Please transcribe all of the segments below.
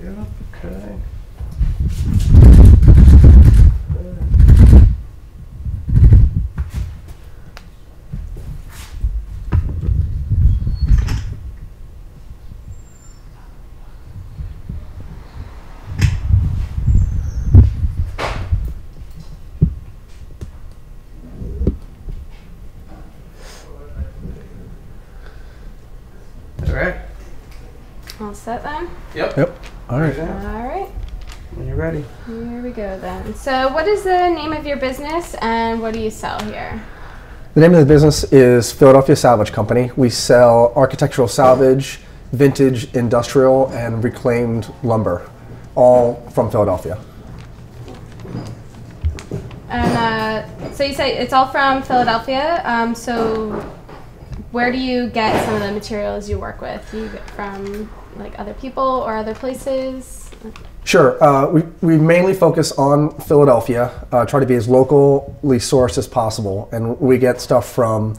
Yep, okay. All right. All set then? Yep. Yep. All right. All right. When you're ready. Here we go then. So what is the name of your business and what do you sell here? The name of the business is Philadelphia Salvage Company. We sell architectural salvage, vintage, industrial, and reclaimed lumber, all from Philadelphia. And so you say it's all from Philadelphia. So where do you get some of the materials you work with? Do you get from like other people or other places? Sure. We mainly focus on Philadelphia, try to be as locally sourced as possible. And we get stuff from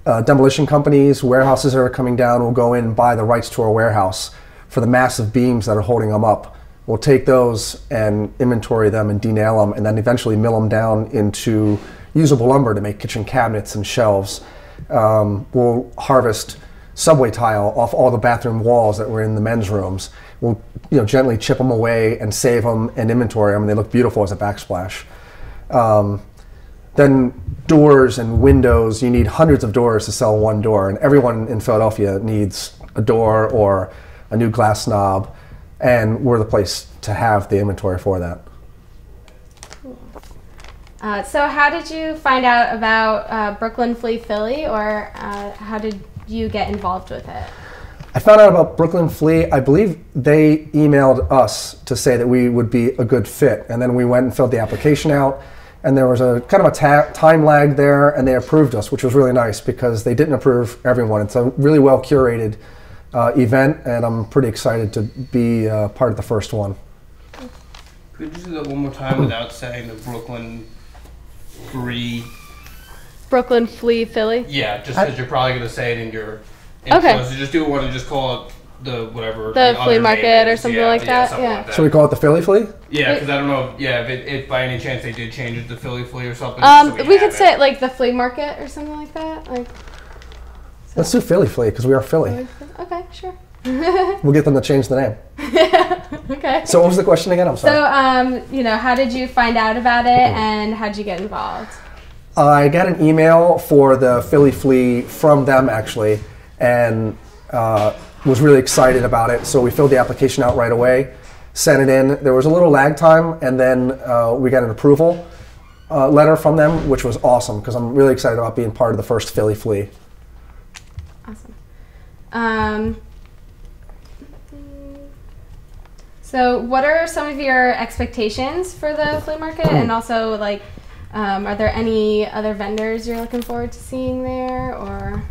demolition companies, warehouses that are coming down. We'll go in and buy the rights to our warehouse for the massive beams that are holding them up. We'll take those and inventory them and denail them and then eventually mill them down into usable lumber to make kitchen cabinets and shelves. We'll harvest subway tile off all the bathroom walls that were in the men's rooms. We'll gently chip them away and save them and inventory them, and they look beautiful as a backsplash. Then doors and windows, you need hundreds of doors to sell one door, and everyone in Philadelphia needs a door or a new glass knob, and we're the place to have the inventory for that. So how did you find out about Brooklyn Flea Philly, or how did you get involved with it? I found out about Brooklyn Flea. I believe they emailed us to say that we would be a good fit, and then we went and filled the application out, and there was a kind of a time lag there, and they approved us, which was really nice because they didn't approve everyone. It's a really well curated event, and I'm pretty excited to be part of the first one. Could you do that one more time without saying the Brooklyn Flea? Brooklyn Flea Philly? Yeah, just because you're probably going to say it in your intro. Okay. So just do one and just call it the whatever. The flea market or something like that? Something like that. So we call it the Philly Flea? Yeah, because I don't know if by any chance they did change it to Philly Flea or something. We could say it like the flea market or something like that. Let's do Philly Flea because we are Philly. Okay, sure. We'll get them to change the name. Okay. So what was the question again? I'm sorry. So, how did you find out about it and how did you get involved? I got an email for the Philly Flea from them actually, and was really excited about it. So we filled the application out right away, sent it in. There was a little lag time, and then we got an approval letter from them, which was awesome because I'm really excited about being part of the first Philly Flea. Awesome. So what are some of your expectations for the flea market, and also are there any other vendors you're looking forward to seeing there, or?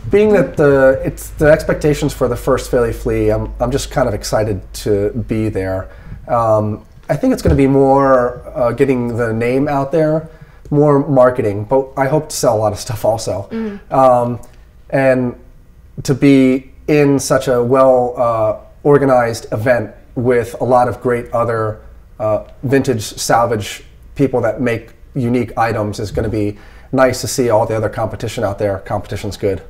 Being that it's the expectations for the first Philly Flea, I'm just kind of excited to be there. I think it's going to be more getting the name out there, more marketing, but I hope to sell a lot of stuff also. Mm-hmm. And to be in such a well organized event with a lot of great other vintage salvage people that make unique items is going to be nice to see all the other competition out there. Competition's good.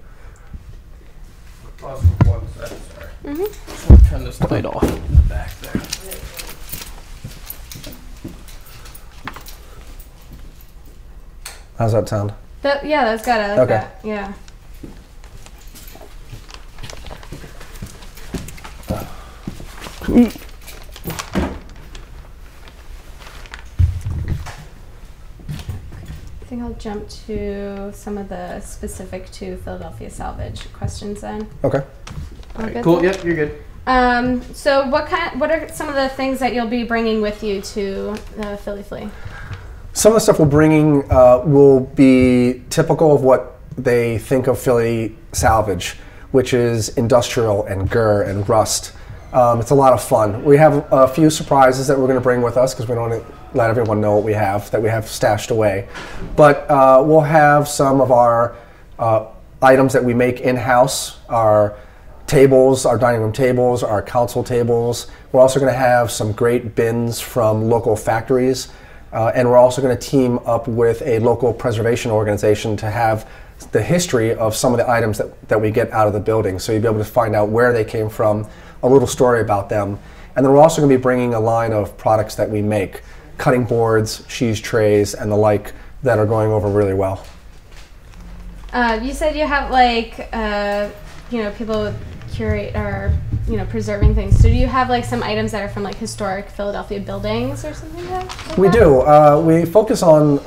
Pause for 1 second, sorry. Mm-hmm. Just want to turn this light off in the back there. How's that sound? Yeah, that's good. I like that. Yeah. I think I'll jump to some of the specific to Philadelphia Salvage questions then. Okay. Cool. Yep, you're good. So what are some of the things that you'll be bringing with you to the Philly Flea? Some of the stuff we're bringing will be typical of what they think of Philly Salvage, which is industrial and gur and rust. It's a lot of fun. We have a few surprises that we're going to bring with us because we don't want to let everyone know what we have stashed away. But we'll have some of our items that we make in-house, our tables, our dining room tables, our council tables. We're also going to have some great bins from local factories. And we're also going to team up with a local preservation organization to have the history of some of the items that we get out of the building. So you'll be able to find out where they came from, a little story about them. And then we're also going to be bringing a line of products that we make, cutting boards, cheese trays, and the like, that are going over really well. You said you have like, people curate or, preserving things. So do you have like some items that are from like historic Philadelphia buildings or something like that? We do. We focus on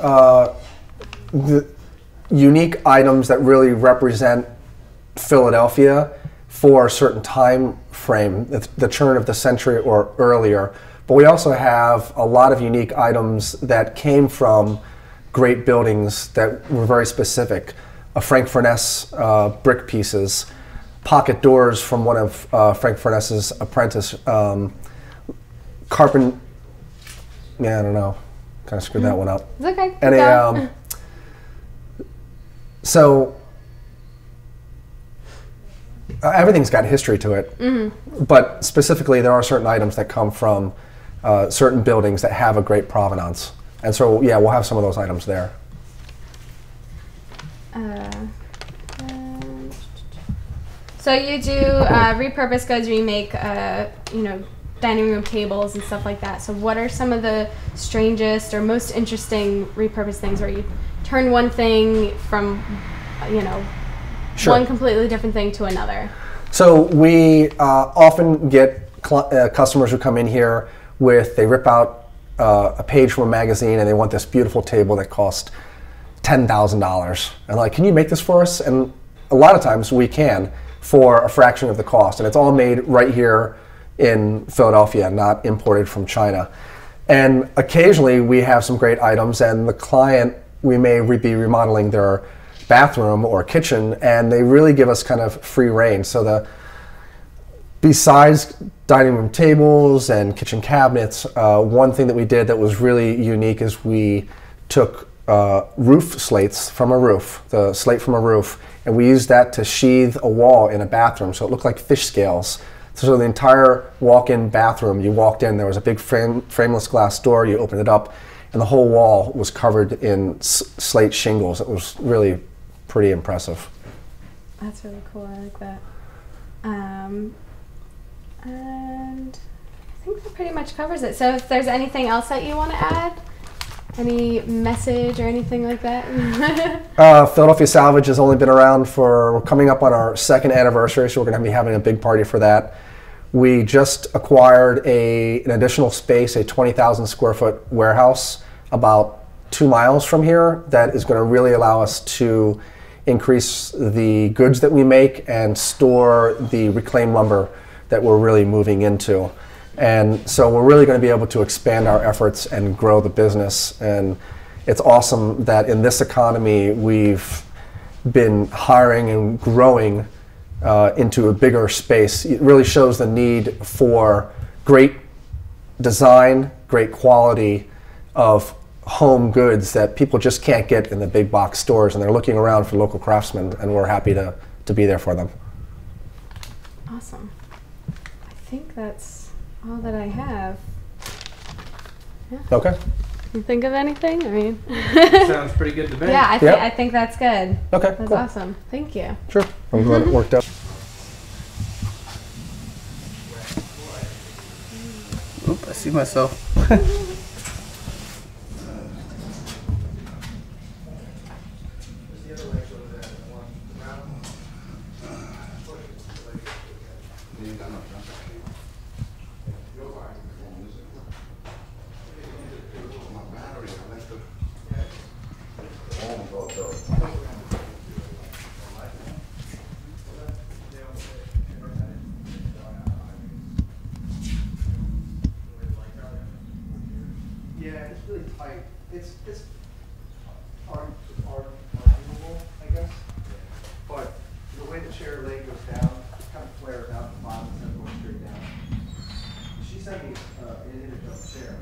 the unique items that really represent Philadelphia for a certain time frame, the turn of the century or earlier. But we also have a lot of unique items that came from great buildings that were very specific. Frank Furness brick pieces, pocket doors from one of Frank Furness's apprentice, I don't know, kind of screwed that one up. It's okay. And so everything's got history to it, but specifically there are certain items that come from certain buildings that have a great provenance. And so, yeah, we'll have some of those items there. So you do repurposed goods, remake, dining room tables and stuff like that. So what are some of the strangest or most interesting repurposed things where you turn one thing from, Sure. one completely different thing to another? So we often get customers who come in here they rip out a page from a magazine and they want this beautiful table that cost $10,000. And like, can you make this for us? And a lot of times we can, for a fraction of the cost. And it's all made right here in Philadelphia, not imported from China. And occasionally we have some great items, and the client, we may be remodeling their bathroom or kitchen, and they really give us kind of free reign. So besides dining room tables and kitchen cabinets, one thing that we did that was really unique is we took roof slates from a roof, the slate from a roof, and we used that to sheathe a wall in a bathroom, so it looked like fish scales. So the entire walk-in bathroom, you walked in, there was a big frameless glass door, you opened it up, and the whole wall was covered in slate shingles. It was really pretty impressive. That's really cool. I like that. And I think that pretty much covers it. So if there's anything else that you want to add, any message or anything like that? Philadelphia Salvage has only been around we're coming up on our 2nd anniversary, so we're going to be having a big party for that. We just acquired an additional space, a 20,000 square foot warehouse about 2 miles from here that is going to really allow us to increase the goods that we make and store the reclaimed lumber that we're really moving into. And so we're really going to be able to expand our efforts and grow the business. And it's awesome that in this economy we've been hiring and growing into a bigger space. It really shows the need for great design, great quality of home goods that people just can't get in the big box stores, and they're looking around for local craftsmen, and we're happy to be there for them. Awesome. I think that's all that I have. Yeah. Okay. You think of anything? I mean, Sounds pretty good to me. yeah, Yeah. I think that's good. Okay, That's cool. awesome. Thank you. Sure. I'm glad it worked out. Oop, I see myself. Yeah, it's really tight. It's hard movable, I guess. But the way the chair leg goes down, it kind of flares out the bottom instead of going straight down. She sent me an image of the chair.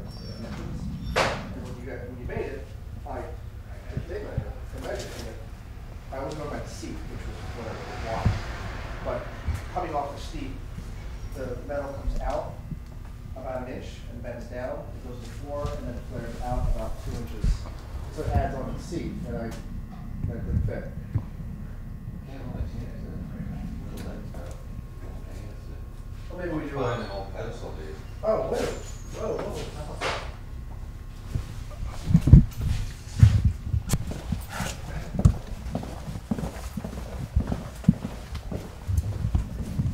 And when you made it, I took it and measured it. I was going by the seat, which was where it was wide. But coming off the the metal comes out about an inch and bends down. It goes to 4 and then flares out about 2 inches. So it adds on to the seat, and that didn't fit. Well, maybe we do Find an old pedestal, dude. Oh, whoa, whoa, whoa.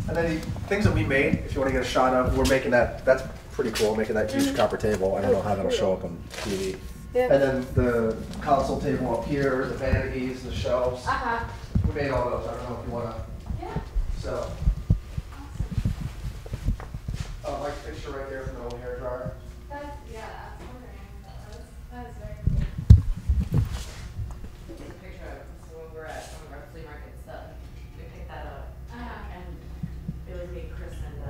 And then the things that we made, if you want to get a shot of, we're making that, that's pretty cool, making that huge copper table. I don't know how that'll show up on TV. Yeah. And then the console table up here, the vanities, the shelves. Uh-huh. We made all those. I don't know if you want to. Yeah. So. Like picture right there from the old hair dryer. That's, yeah, I was wondering. That is very cool. Take a picture of it. So when we're at some of our flea market stuff, we picked that up. And it was me, Chris, and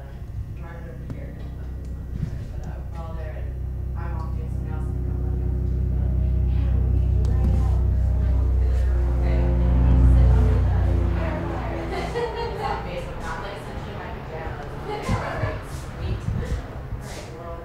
Margaret over here. But we're all there, and I'm off doing something else, and I'm like, yeah, we need to write it out. Okay. Sit under that. It's not basement, not like essentially my pajamas. Alright, sweet. Alright, well.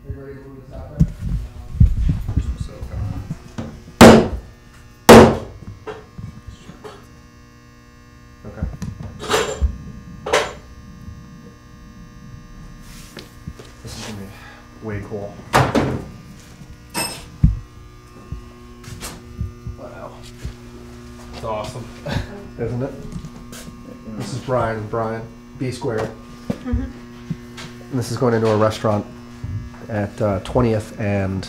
Are you ready to move this out there? Okay. This is gonna be way cool. Wow. It's awesome. Isn't it? This is Brian, B Squared. And this is going into a restaurant at 20th and,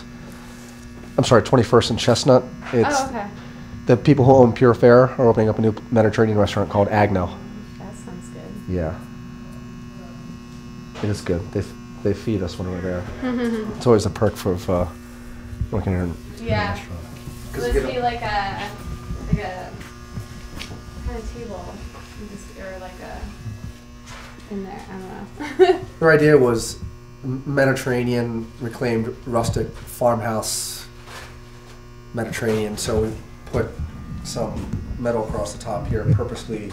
I'm sorry, 21st and Chestnut. It's Oh, okay. the people who own Pure Fare are opening up a new Mediterranean restaurant called Agno. That sounds good. Yeah. It is good. They feed us when we're there. It's always a perk for working in a Yeah. restaurant. It would be like a kind of table, or like a in there. I don't know. Their idea was Mediterranean, reclaimed rustic farmhouse Mediterranean. So we put some metal across the top here, purposely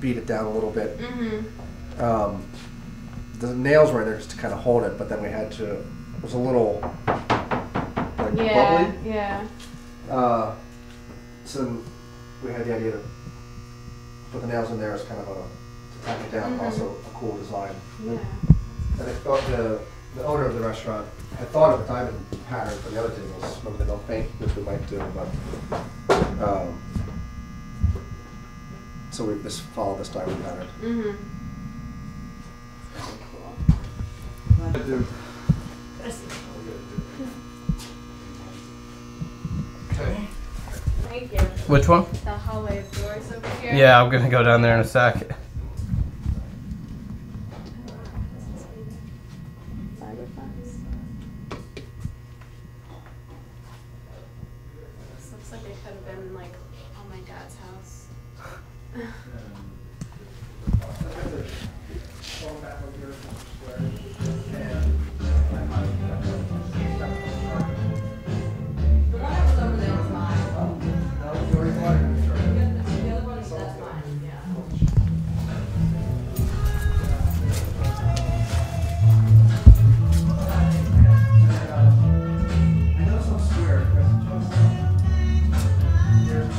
beat it down a little bit. The nails were in there just to kind of hold it, but then we had to. It was a little like Yeah. bubbly. Yeah. So then we had the idea to put the nails in there as kind of a to tack it down, also a cool design. Yeah. And I thought the owner of the restaurant had thought of a diamond pattern for the other tables. Remember the milk paint, which we might do, but so we just followed this diamond pattern. Cool. Okay. Thank you. Which one? The hallway of doors over here. Yeah, I'm gonna go down there in a sec. Fiberglass. This looks like it could have been like on my dad's house. The one that was over there was mine. The other one, that's mine, yeah. I know some square. There's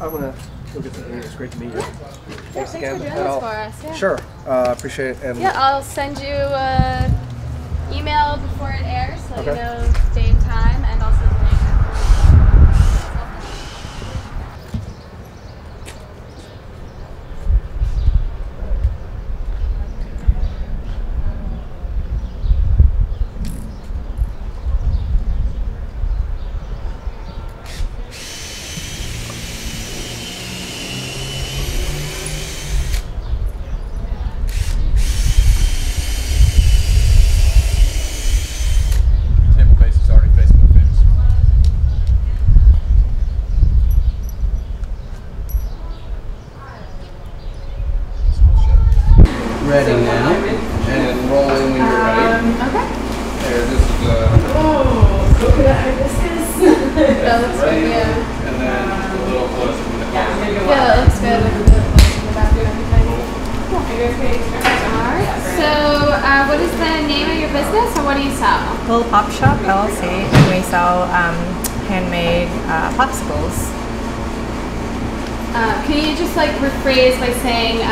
I'm gonna go get something. It's great to meet you. Thanks for doing this I'll- for us. Yeah. Sure, appreciate it. And Yeah, I'll send you an email before it airs so you Okay. know date and time, and also the link. Table base is already Facebook famous. Ready now, and roll in when you're ready. Okay. There, this is That looks good, yeah. and then a little closer when it closes. Yeah, that looks good with the post in the back and everything. Alright, so what is the name of your business or what do you sell? Little Pop Shop LLC, and we sell handmade popsicles. Can you just like rephrase by saying,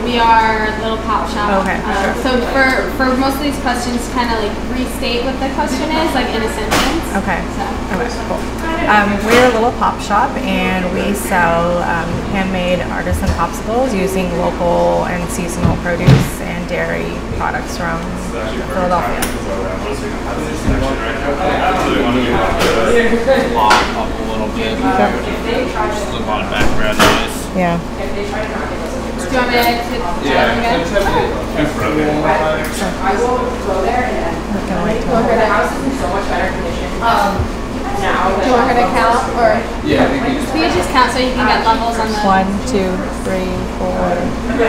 we are Little Pop Shop. Okay, sure. So for most of these questions, kind of like restate what the question is, like in a sentence. Okay. So. Okay, cool. We're a Little Pop Shop, and we sell handmade artisan popsicles using local and seasonal produce and dairy products from Philadelphia. Lock up a little bit. Just a lot of background noise. Yeah. Do you want me to Yeah, again? just have it. I will go there and Looking like the house is in so much better condition. Now. Do you want her to count or? Yeah, I think you just You just count so you can get levels on the. 1, 2, 3, 4,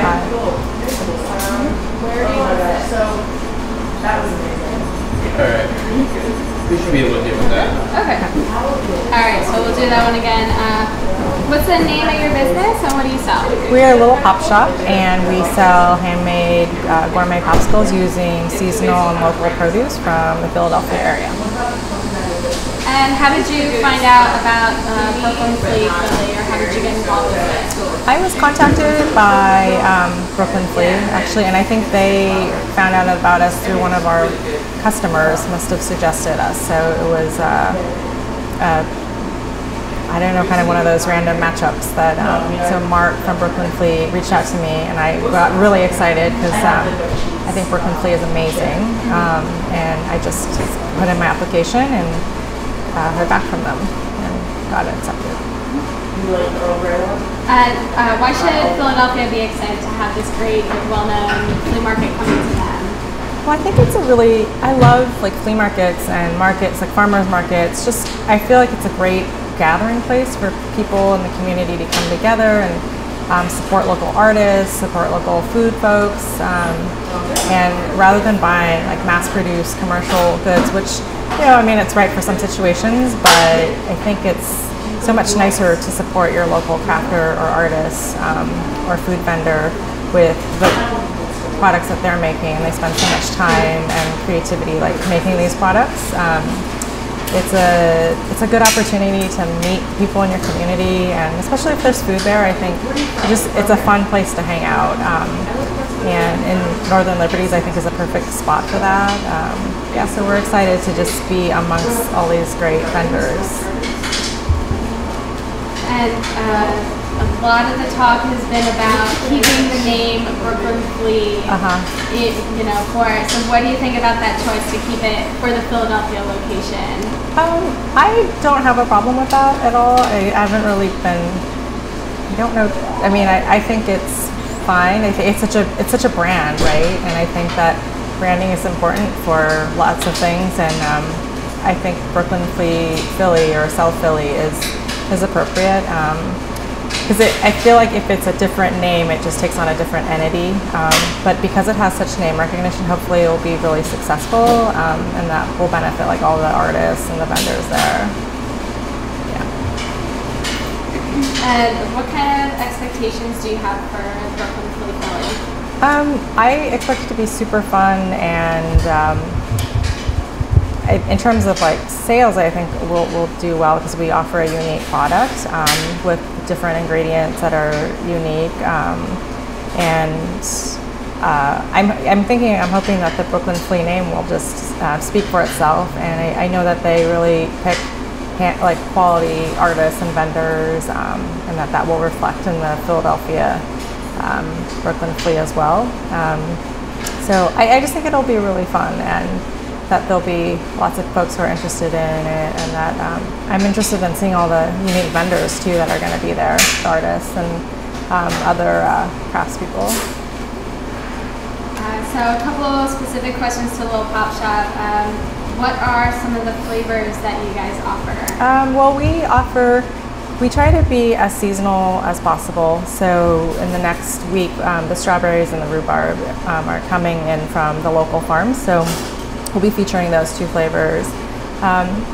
5. Where do you want that? So that was amazing. Alright. We should be able to deal with that. Okay. Alright, so we'll do that one again. What's the name of your business and what do you sell? We're a Little Pop Shop, and we sell handmade gourmet popsicles using seasonal and local produce from the Philadelphia area. And how did you find out about Brooklyn Flea Philly, or how did you get involved with it? I was contacted by Brooklyn Flea, actually, and I think they found out about us through one of our customers, must have suggested us. So it was, I don't know, kind of one of those random matchups that, so Mark from Brooklyn Flea reached out to me, and I got really excited because I think Brooklyn Flea is amazing, and I just put in my application and heard back from them and got it accepted. And why should Philadelphia be excited to have this great, well-known flea market coming to them? Well, I think it's I love like flea markets and markets, like farmers markets. Just, I feel like it's a great gathering place for people in the community to come together and support local artists, support local food folks, and rather than buying like mass-produced commercial goods, which, it's right for some situations, but I think it's so much nicer to support your local crafter or artist or food vendor with the products that they're making. They spend so much time and creativity like making these products. It's a good opportunity to meet people in your community, and especially if there's food there, I think it's a fun place to hang out. And in Northern Liberties, I think is a perfect spot for that. So we're excited to just be amongst all these great vendors. And a lot of the talk has been about keeping the name Brooklyn Flea, for it. So what do you think about that choice to keep it for the Philadelphia location? I don't have a problem with that at all. I haven't really been. I don't know. I think it's fine. I think it's such a brand, right? And I think that branding is important for lots of things. And I think Brooklyn Flea Philly or South Philly is appropriate. Because I feel like if it's a different name, it just takes on a different entity. But because it has such name recognition, hopefully it will be really successful, and that will benefit like all the artists and the vendors there. And what kind of expectations do you have for Brooklyn Flea Philly? I expect it to be super fun and in terms of like sales, I think we'll do well because we offer a unique product with different ingredients that are unique, and I'm hoping that the Brooklyn Flea name will just speak for itself, and I know that they really pick like quality artists and vendors, and that will reflect in the Philadelphia Brooklyn Flea as well. So I just think it'll be really fun, and that there'll be lots of folks who are interested in it, and that I'm interested in seeing all the unique vendors too that are going to be there, artists and other craftspeople. So a couple of specific questions to Little Pop Shop. What are some of the flavors that you guys offer? Well, we try to be as seasonal as possible. So in the next week, the strawberries and the rhubarb are coming in from the local farms. So we'll be featuring those two flavors.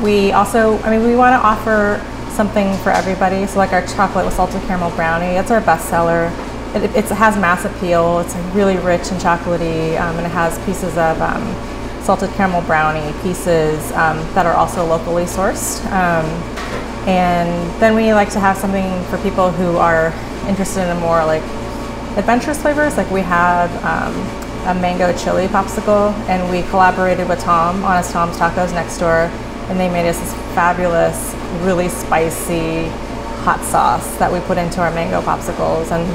We also, we want to offer something for everybody. So like our chocolate with salted caramel brownie, it's our best seller. It has mass appeal. It's really rich and chocolatey, and it has pieces of salted caramel brownie pieces that are also locally sourced. And then we like to have something for people who are interested in more like adventurous flavors. Like we have a mango chili popsicle, and we collaborated with Tom, Honest Tom's Tacos next door, and they made us this fabulous, really spicy hot sauce that we put into our mango popsicles. And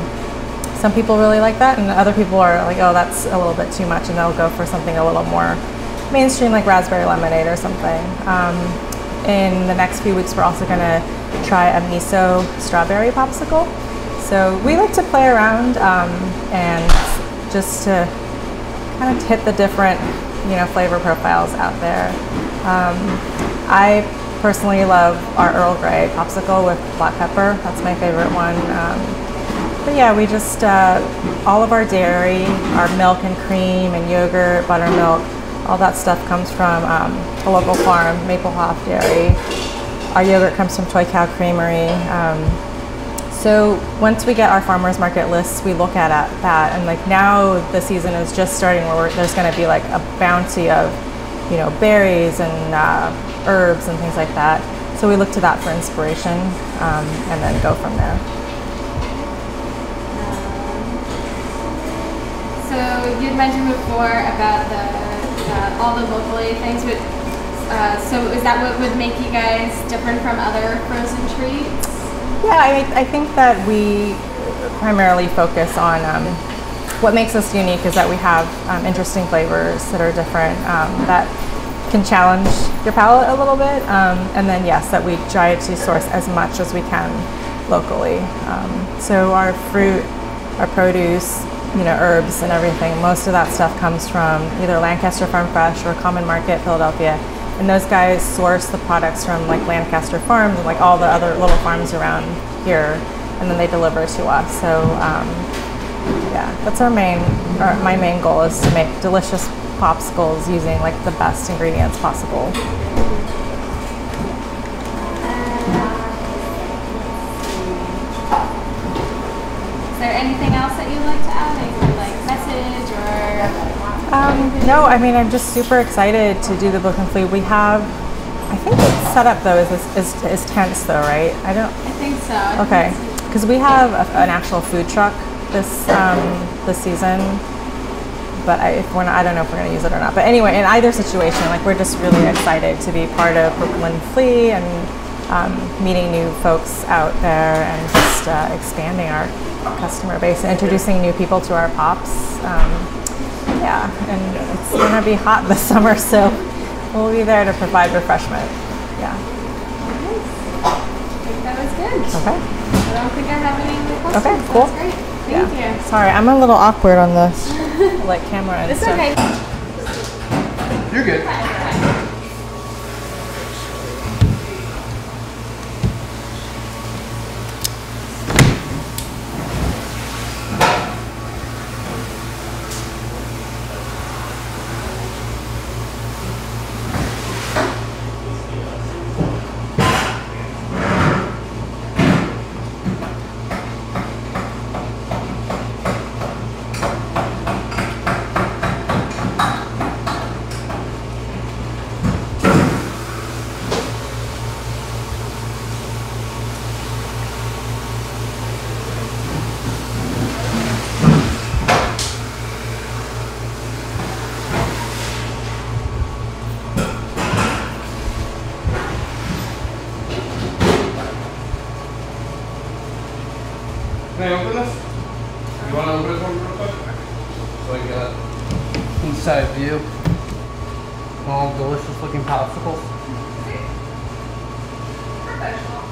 some people really like that, and other people are like, oh, that's a little bit too much, and they'll go for something a little more mainstream, like raspberry lemonade or something. In the next few weeks, we're also going to try a miso strawberry popsicle. So we like to play around and just to kind of hit the different, flavor profiles out there. I personally love our Earl Grey popsicle with black pepper. That's my favorite one. But yeah, we just, all of our dairy, our milk and cream and yogurt, buttermilk, all that stuff comes from a local farm, Maplehoff Dairy. Our yogurt comes from Toy Cow Creamery. So once we get our farmers market lists, we look at that, and like now the season is just starting where there's going to be like a bounty of, berries and herbs and things like that. So we look to that for inspiration, and then go from there. So you'd mentioned before about all the locally things, but so is that what would make you guys different from other frozen treats? Yeah, I think that we primarily focus on what makes us unique is that we have interesting flavors that are different, that can challenge your palate a little bit, and then yes, that we try to source as much as we can locally. So our fruit, our produce, herbs and everything, most of that stuff comes from either Lancaster Farm Fresh or Common Market, Philadelphia. And those guys source the products from like Lancaster Farms and like all the other little farms around here, and then they deliver to us. So yeah, that's my main goal is to make delicious popsicles using like the best ingredients possible. Is there anything else that you'd like to add? Any kind of like message or? No, I'm just super excited to do the Brooklyn Flea. We have, I think the setup though is tents though, right? I think so. Okay, because we have an actual food truck this season, but I don't know if we're going to use it or not. But anyway, in either situation, like we're just really excited to be part of Brooklyn Flea and meeting new folks out there and just expanding our customer base and introducing new people to our pops. Yeah, and it's going to be hot this summer, so we'll be there to provide refreshment. Yeah. I think that was good. Okay. I don't think I have any other questions. Okay, cool. That's great. Thank you. Sorry, I'm a little awkward on the like camera and It's stuff. okay. You're good. Can I open this? You want to open this one real quick? So I got inside view. All delicious looking popsicles. Professional.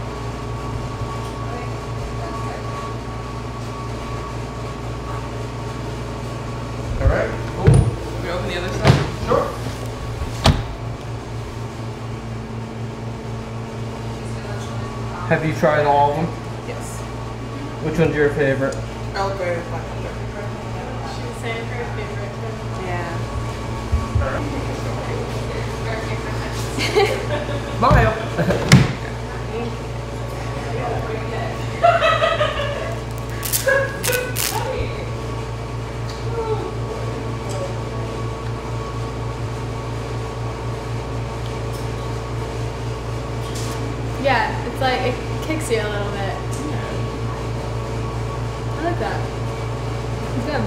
All right. Cool. Can we open the other side? Sure. Have you tried all of them? Yes. Which one's your favorite? I'll go with 100. She was saying her favorite. Yeah. Mario. Yeah, it's like it kicks you a little bit. I like that. It's good.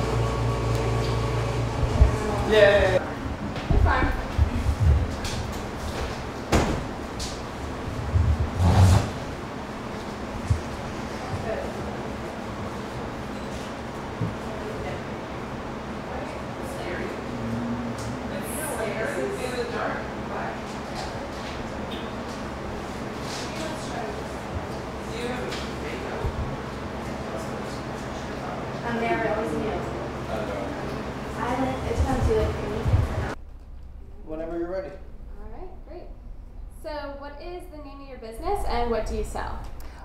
Yay. It's fine. I'm there always new. It depends you like your meetings. Whenever you're ready. All right, great. So, what is the name of your business and what do you sell?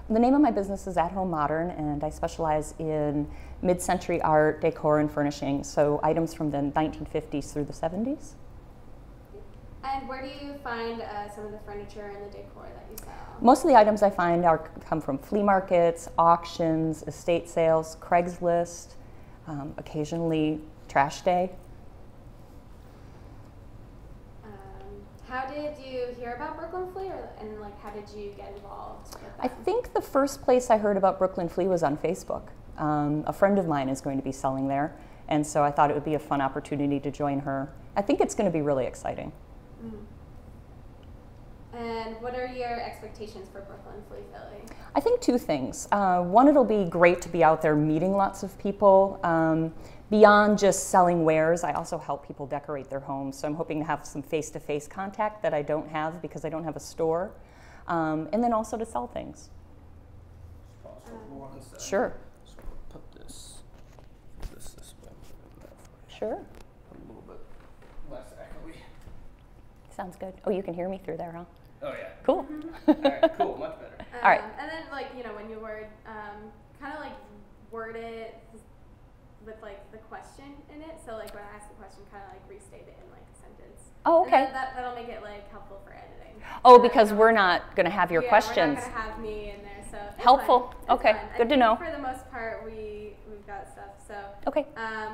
The name of my business is At Home Modern, and I specialize in mid-century art, decor, and furnishing, so items from the 1950s through the 70s. And where do you find some of the furniture and the decor that you sell? Most of the items I find come from flea markets, auctions, estate sales, Craigslist, occasionally trash day. How did you hear about Brooklyn Flea, and like how did you get involved with I that? think the first place I heard about Brooklyn Flea was on Facebook. A friend of mine is going to be selling there, and so I thought it would be a fun opportunity to join her. I think it's going to be really exciting. And what are your expectations for Brooklyn Flea Philly? I think two things. One, it'll be great to be out there meeting lots of people. Beyond just selling wares, I also help people decorate their homes. So I'm hoping to have some face-to-face contact that I don't have because I don't have a store. And then also to sell things. Sure. So put this way. Sure. A little bit less echoey. Sounds good. Oh, you can hear me through there, huh? Oh yeah. Cool. All right. Cool. Much better. All right. And then like, you know, when you word, kind of like word it with like the question in it. So like when I ask the question, kind of like restate it in like a sentence. Oh, And okay. then that'll make it like helpful for editing. Oh, because we're not going to have your Yeah, questions. We're not gonna have me in there, so it's Helpful. fine. It's Okay, fine. I good to think know. For the most part, we've got stuff. So, Okay.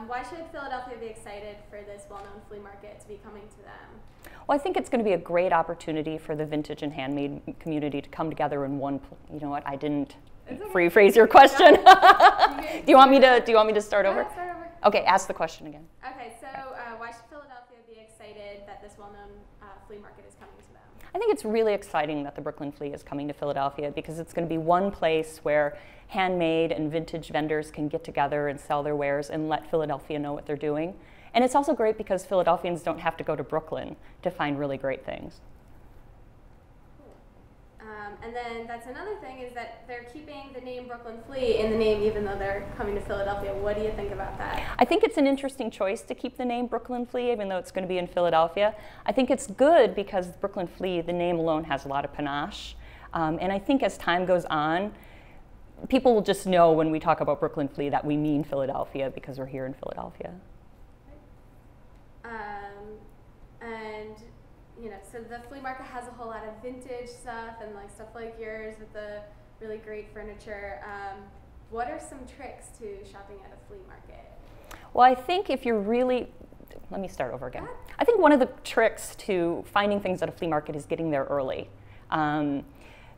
why should Philadelphia be excited for this well-known flea market to be coming to them? Well, I think it's going to be a great opportunity for the vintage and handmade community to come together in one. You know what? I didn't rephrase your question. do you want me to start over? Yeah, start over. Okay, ask the question again. Okay, so why should Philadelphia be excited that this well-known flea market is coming to them? I think it's really exciting that the Brooklyn Flea is coming to Philadelphia because it's going to be one place where handmade and vintage vendors can get together and sell their wares and let Philadelphia know what they're doing. And it's also great because Philadelphians don't have to go to Brooklyn to find really great things. And then that's another thing is that they're keeping the name Brooklyn Flea in the name even though they're coming to Philadelphia. What do you think about that? I think it's an interesting choice to keep the name Brooklyn Flea even though it's going to be in Philadelphia. I think it's good because Brooklyn Flea, the name alone has a lot of panache. And I think as time goes on, people will just know when we talk about Brooklyn Flea that we mean Philadelphia because we're here in Philadelphia. And you know, so the flea market has a whole lot of vintage stuff and like stuff like yours with the really great furniture. What are some tricks to shopping at a flea market? Well, I think if you're really, let me start over again. I think one of the tricks to finding things at a flea market is getting there early.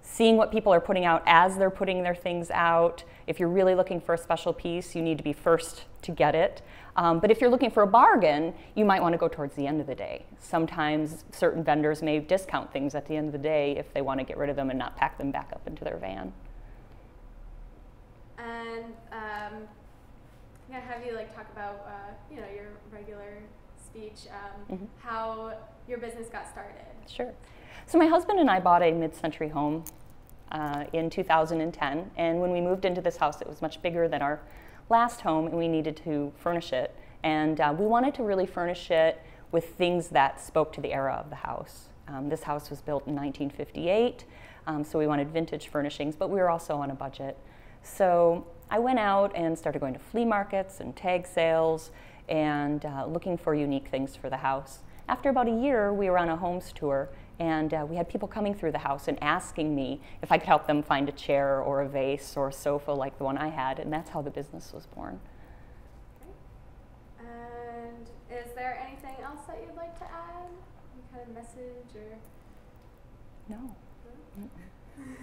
Seeing what people are putting out as they're putting their things out. If you're really looking for a special piece, you need to be first to get it. But if you're looking for a bargain, you might want to go towards the end of the day. Sometimes certain vendors may discount things at the end of the day if they want to get rid of them and not pack them back up into their van. And have you like talk about your regular speech, how your business got started. Sure. So my husband and I bought a mid-century home in 2010, and when we moved into this house, it was much bigger than our last home, and we needed to furnish it. And we wanted to really furnish it with things that spoke to the era of the house. This house was built in 1958, so we wanted vintage furnishings, but we were also on a budget. So I went out and started going to flea markets and tag sales and looking for unique things for the house. After about a year, we were on a homes tour, and we had people coming through the house and asking me if I could help them find a chair or a vase or a sofa like the one I had, and that's how the business was born. Okay. And is there anything else that you'd like to add? Any kind of message or? No.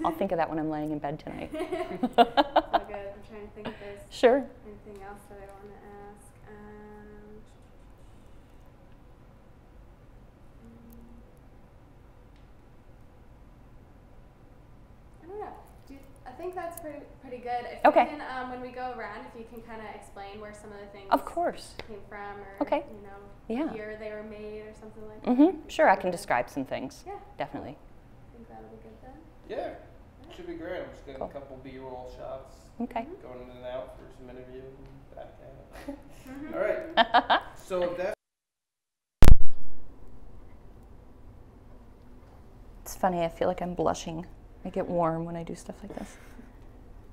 I'll think of that when I'm laying in bed tonight. Oh, good. I'm trying to think if there's Sure. anything else that I want to ask. I don't know. I think that's pretty good. If Okay. you can, when we go around, if you can kind of explain where some of the things Of course. came from, or Okay. Yeah. year they were made, or something like that. Sure, I can describe some things. Yeah. Definitely. I think that'll be good then. Yeah, should be great. I'm just getting Cool. a couple B-roll shots, Okay. going in and out for some interview and back out. All right. So if that. It's funny, I feel like I'm blushing. I get warm when I do stuff like this.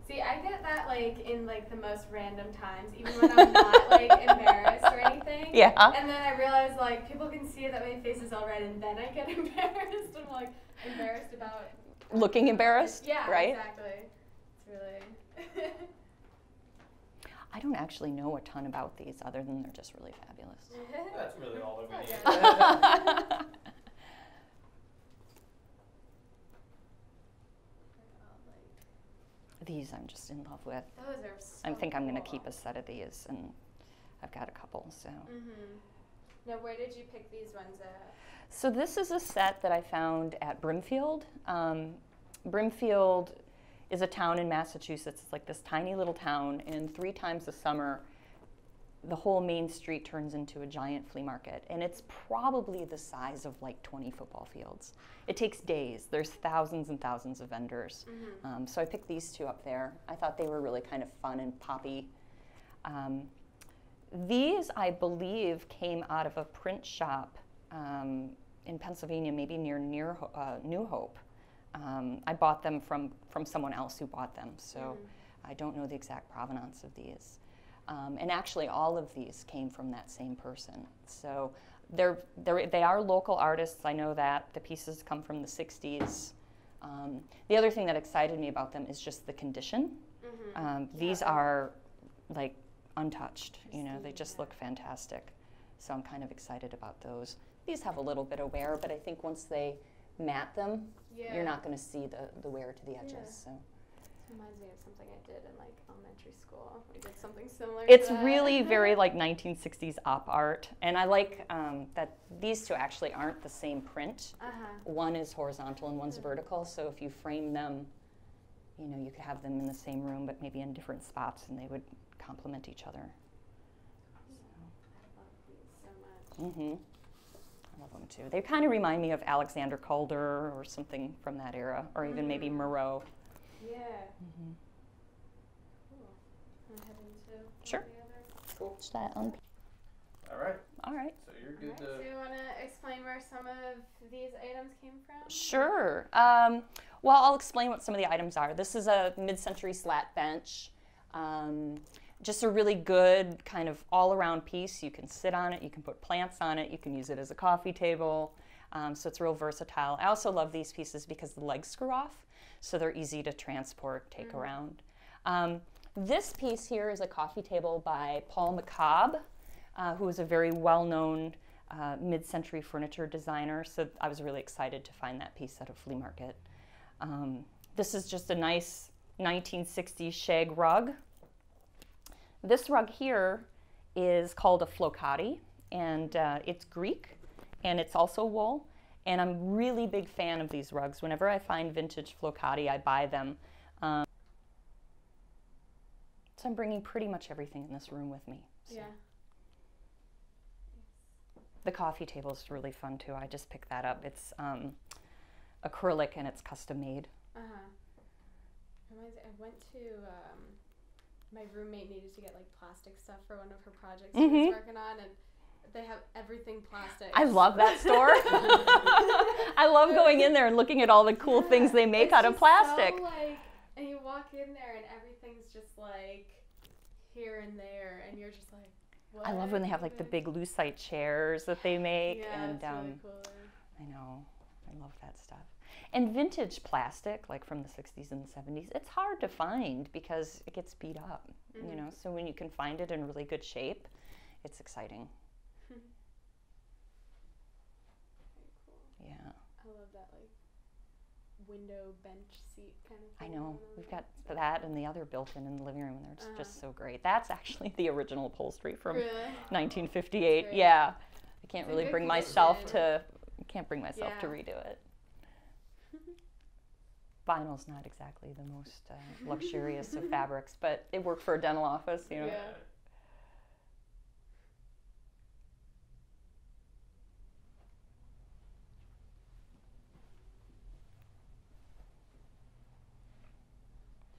See, I get that like in like the most random times, even when I'm not like embarrassed or anything. Yeah. And then I realize like people can see that my face is all red, and then I get embarrassed. I'm like embarrassed about Looking embarrassed? Yeah, right? exactly. It's really. I don't actually know a ton about these other than they're just really fabulous. That's really all that we It's need. These I'm just in love with. Those are so I think I'm going to cool. keep a set of these, and I've got a couple, so. Now, where did you pick these ones at? So this is a set that I found at Brimfield. Brimfield is a town in Massachusetts. It's like this tiny little town, and 3 times a summer, the whole main street turns into a giant flea market, and it's probably the size of like 20 football fields. It takes days. There's thousands and thousands of vendors. So I picked these 2 up there. I thought they were really kind of fun and poppy. These, I believe, came out of a print shop in Pennsylvania, maybe near New Hope. I bought them from someone else who bought them, so I don't know the exact provenance of these. And actually, all of these came from that same person. So they are local artists. I know that. The pieces come from the 60s. The other thing that excited me about them is just the condition. These are like untouched. You know, they just look fantastic. So I'm kind of excited about those. These have a little bit of wear, but I think once they mat them, you're not going to see the wear to the edges. So. It reminds me of something I did in like elementary school. We did something similar. It's to that. really very like 1960s op art, and I like that these 2 actually aren't the same print. One is horizontal and one's vertical, so if you frame them, you know, you could have them in the same room but maybe in different spots, and they would complement each other. I love these so much. I love them too. They kind of remind me of Alexander Calder or something from that era, or even maybe Moreau. Yeah. Cool. Wanna head into Sure. the other? Cool. Should I un- All right. All right. So you're good So to. you want to explain where some of these items came from? Sure. Well, I'll explain what some of the items are. This is a mid-century slat bench. Just a really good kind of all-around piece. You can sit on it, you can put plants on it, you can use it as a coffee table. So it's real versatile. I also love these pieces because the legs screw off, so they're easy to transport, take around. This piece here is a coffee table by Paul McCobb, who is a very well-known mid-century furniture designer. So I was really excited to find that piece at a flea market. This is just a nice 1960s shag rug. This rug here is called a flocati, and it's Greek, and it's also wool. And I'm a really big fan of these rugs. Whenever I find vintage flocati, I buy them. So So I'm bringing pretty much everything in this room with me. So. Yeah. The coffee table is really fun too. I just picked that up. It's acrylic and it's custom made. Reminds me, I went to my roommate needed to get like plastic stuff for one of her projects she was working on, and they have everything plastic. I love that store. I love going in there and looking at all the cool things they make out of plastic. So, like, and you walk in there and everything's just like here and there, and you're just like, what? I love when they have like the big lucite chairs that they make. Yeah, And it's really cool. I know. I love that stuff. And vintage plastic, like from the 60s and the 70s, it's hard to find because it gets beat up, you know. So when you can find it in really good shape, it's exciting. Very cool. Yeah. I love that like window bench seat kind of I thing. know. We've got that and the other built-in the living room, and they're just so great. That's actually the original upholstery from 1958. Yeah. I can't really bring myself to redo it. Vinyl's not exactly the most luxurious of fabrics, but it worked for a dental office, you know. Yeah.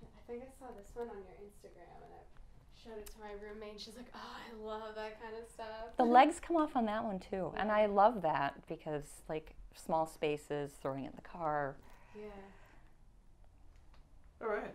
I think I saw this one on your Instagram, and I showed it to my roommate, and she's like, oh, I love that kind of stuff. The legs come off on that one too, and I love that because like small spaces, throwing it in the car. Yeah. All right.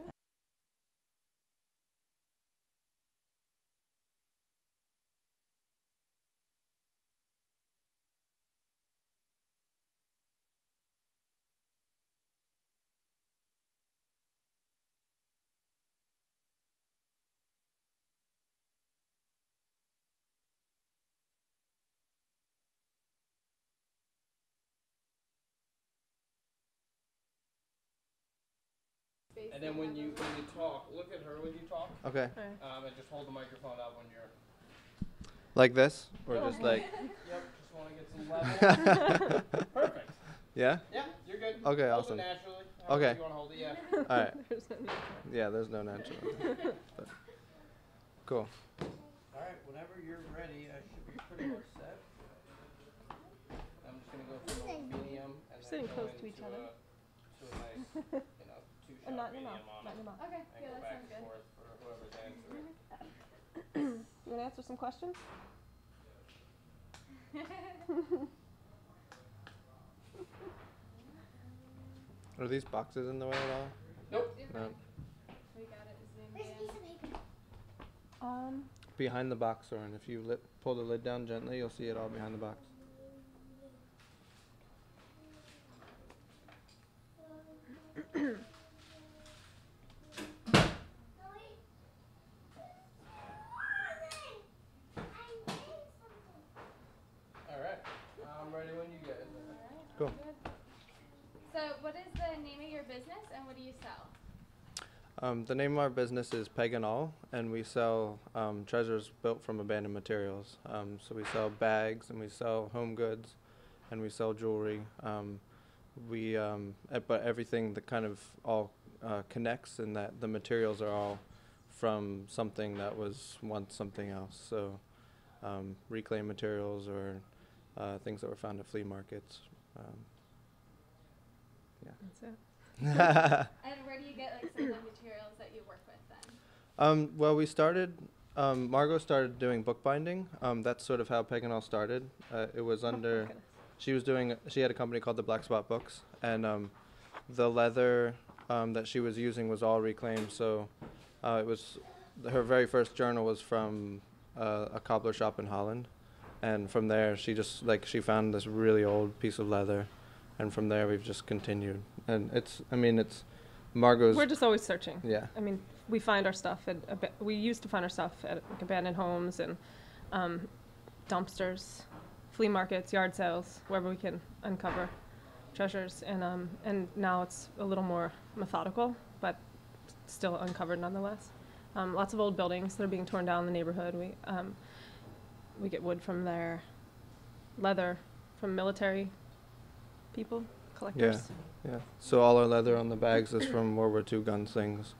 And then when you talk, look at her when you talk. Okay. And just hold the microphone up when you're. Like this, or just like. Yep. Just want to get some level. Perfect. Yeah. Yeah, you're good. Okay, hold awesome. It naturally. Okay. You want to hold it? Yeah. All right. Yeah, there's no natural. But cool. All right. Whenever you're ready, I should be pretty much set. I'm just gonna go for the medium and Sitting then go close to each into other. to a nice, you know, two-shot Not in medium your mouth. on Not it. in your mouth. Okay, And yeah, go that back sounds and good. forth for whoever's answering. You want to answer some questions? Are these boxes in the way at all? Nope. No. We got it. Behind the box, or if you pull the lid down gently, you'll see it all behind the box. All right. I'm ready when you get it. Cool. So, what is the name of your business, and what do you sell? The name of our business is Pagan All, and we sell treasures built from abandoned materials. So we sell bags, and we sell home goods, and we sell jewelry. But everything that kind of all connects, in that the materials are all from something that was once something else. So reclaimed materials or things that were found at flea markets. Yeah. That's it. And where do you get like some of the materials that you work with then? Well, we started. Margot started doing bookbinding. That's sort of how Pagan All started. It was under. She had a company called the Black Spot Books, and the leather that she was using was all reclaimed. So it was her very first journal was from a cobbler shop in Holland, and from there she she found this really old piece of leather, and from there we've just continued. And it's Margot's. We're just always searching. Yeah. I mean, we find our stuff we used to find our stuff at like, abandoned homes and dumpsters, flea markets, yard sales, wherever we can uncover treasures. And now it's a little more methodical, but still uncovered nonetheless. Lots of old buildings that are being torn down in the neighborhood. We get wood from there, leather from military people, collectors. Yeah. So all our leather on the bags is from World War II gun slings.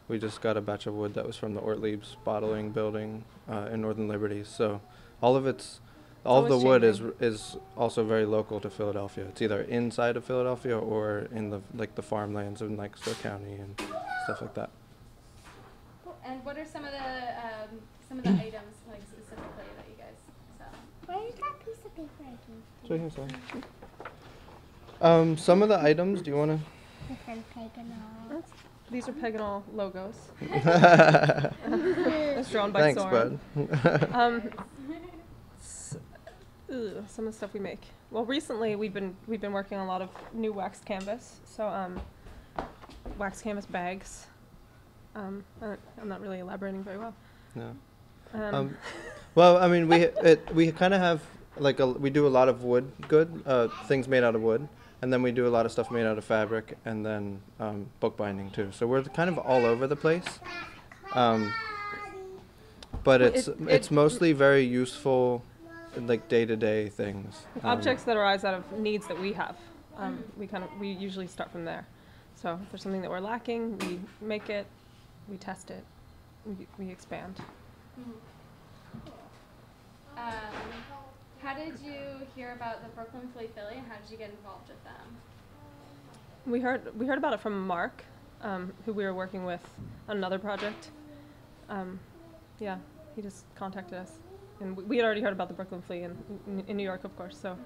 we just got a batch of wood that was from the Ortlieb's bottling building in Northern Liberty. So all of the always wood changing. is also very local to Philadelphia. It's either inside of Philadelphia or in the farmlands of Lancaster County and stuff like that. Cool. And what are some of the items like specifically that you guys sell? Where's that piece of paper again? So here's that. Some of the items. Do you want Different Paganol. These are Paganol logos. It's drawn by Thanks, Soren. bud. Some of the stuff we make. Well, recently we've been working on a lot of new waxed canvas. So waxed canvas bags. I'm not really elaborating very well. No. Well, I mean, we kind of have we do a lot of wood things made out of wood, and then we do a lot of stuff made out of fabric, and then bookbinding too. So we're kind of all over the place. But it's mostly very useful, like day-to-day things. Objects that arise out of needs that we have. We usually start from there. So if there's something that we're lacking, we make it, we test it, we expand. How did you hear about the Brooklyn Flea Philly, and how did you get involved with them? We heard about it from Mark, who we were working with on another project. Yeah, he just contacted us, and we had already heard about the Brooklyn Flea in New York, of course. So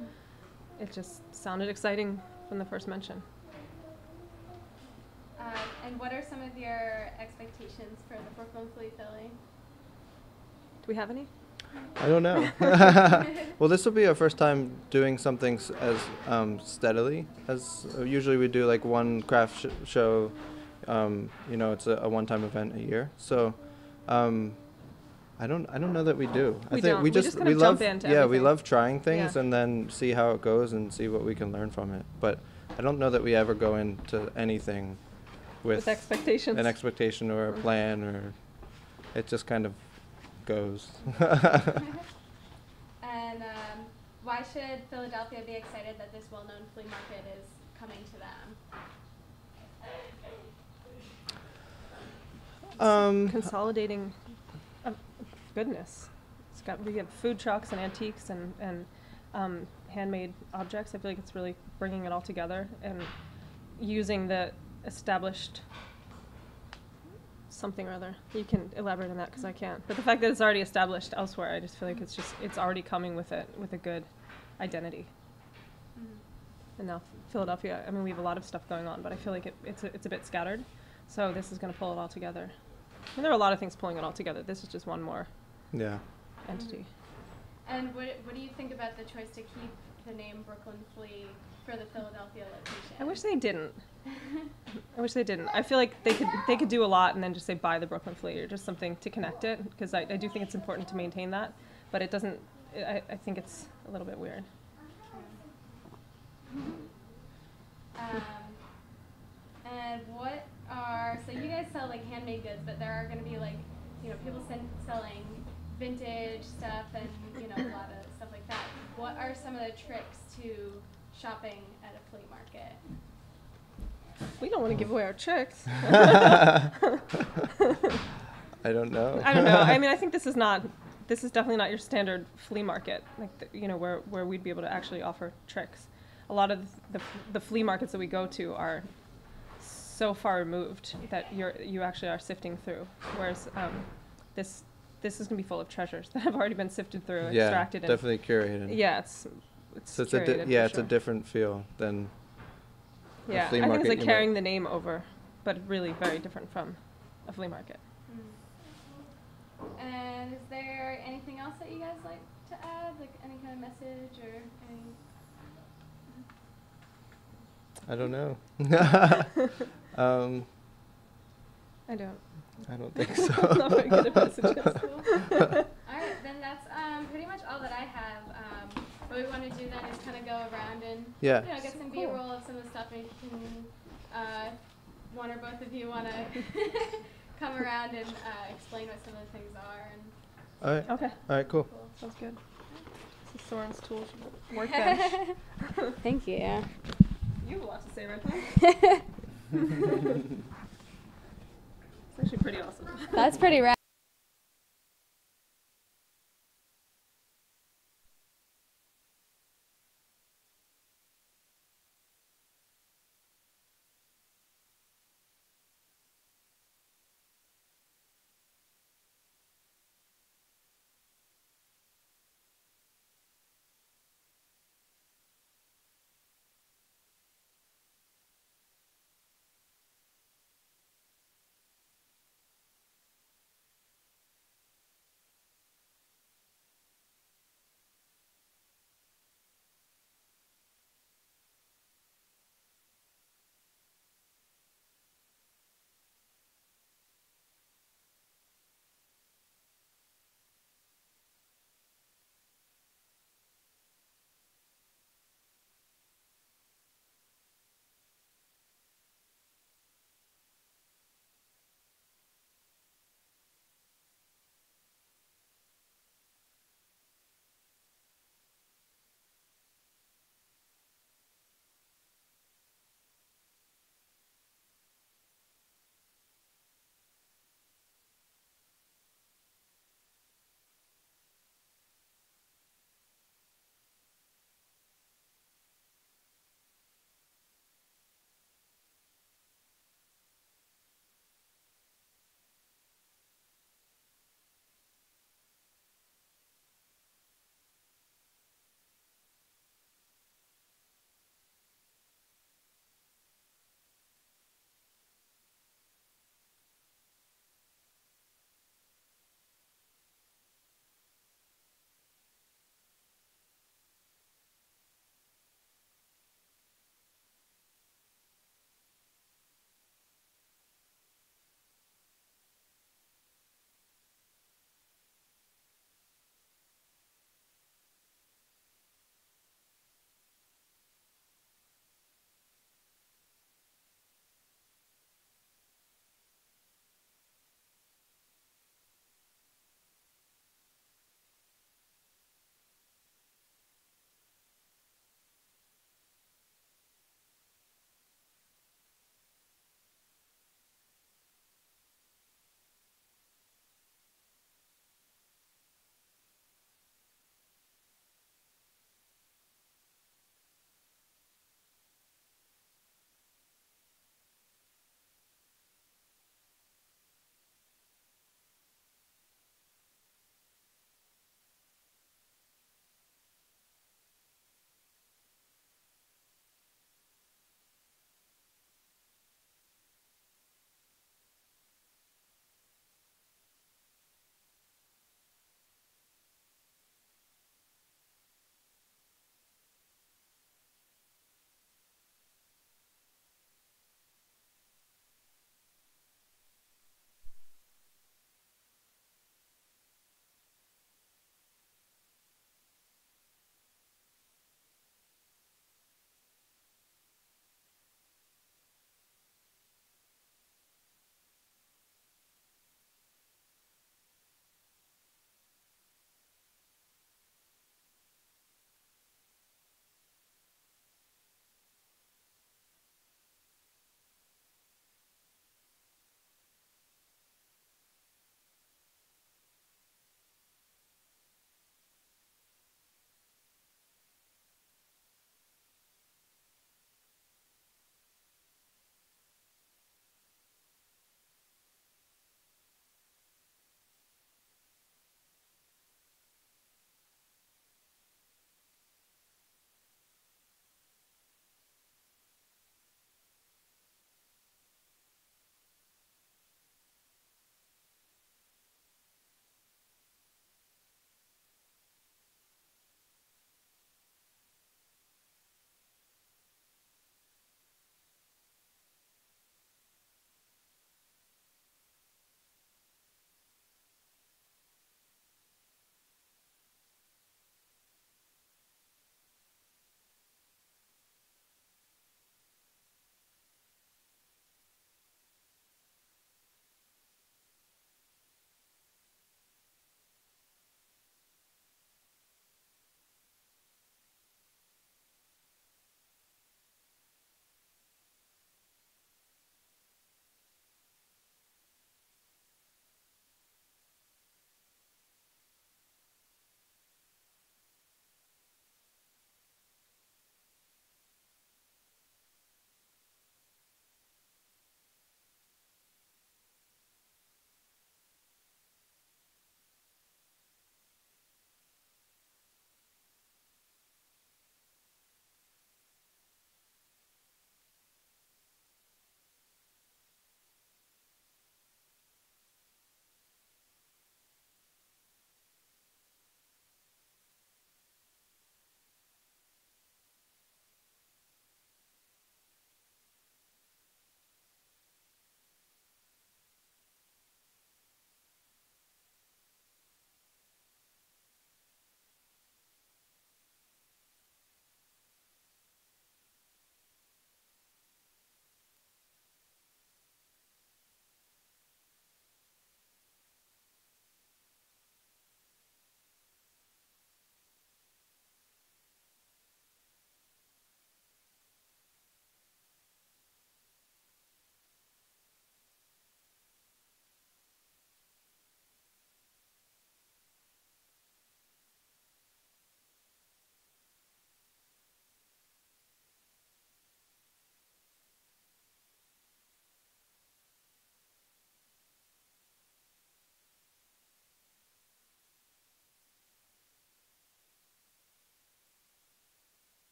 it just sounded exciting from the first mention. And what are some of your expectations for the Brooklyn Flea Philly? Do we have any? I don't know. Well, this will be our first time doing something as steadily as usually we do, like one craft show. It's a one-time event a year. So I don't know that we do. We don't. We just kind of love jump into we everything. love trying things Yeah. and then see how it goes and see what we can learn from it. But I don't know that we ever go into anything with expectations. an expectation or a plan, or it just kind of goes. And why should Philadelphia be excited that this well-known flea market is coming to them? Consolidating goodness. We have food trucks and antiques and handmade objects. I feel like it's really bringing it all together and using the established something or other. You can elaborate on that because I can't. But the fact that it's already established elsewhere, I just feel like it's already coming with a good identity. And now Philadelphia, I mean, we have a lot of stuff going on, but I feel like it's a bit scattered. So this is going to pull it all together. And there are a lot of things pulling it all together. This is just one more entity. And what do you think about the choice to keep the name Brooklyn Flea for the Philadelphia location? I wish they didn't. I feel like they could do a lot and then just say buy the Brooklyn Flea or just something to connect it, because I do think it's important to maintain that, but it doesn't. I think it's a little bit weird. And so you guys sell like handmade goods, but there are going to be like, people selling vintage stuff and, a lot of stuff like that. What are some of the tricks to shopping at a flea market? We don't want to give away our tricks. I don't know. I mean, I think this is definitely not your standard flea market, like where we'd be able to actually offer tricks. A lot of the flea markets that we go to are so far removed that you actually are sifting through, whereas this is going to be full of treasures that have already been sifted through, extracted. Definitely curated. Yeah, it's So it's curated, it's for a sure. different feel than Yeah, flea I think market it's like you carrying might- the name over, but really very different from a flea market. And is there anything else that you guys like to add, like any kind of message or any? I don't know. I don't. I don't think so. I'm not very good at messages. All right, then that's pretty much all that I have. What we want to do then is kind of go around and Yeah. get some B-roll of some of the stuff, and you can one or both of you want to come around and explain what some of the things are. And All right. Okay, All right. Cool. sounds good. This is Soren's tools workbench. Thank you. You have a lot to say, right, Paul? actually pretty awesome. That's pretty rad.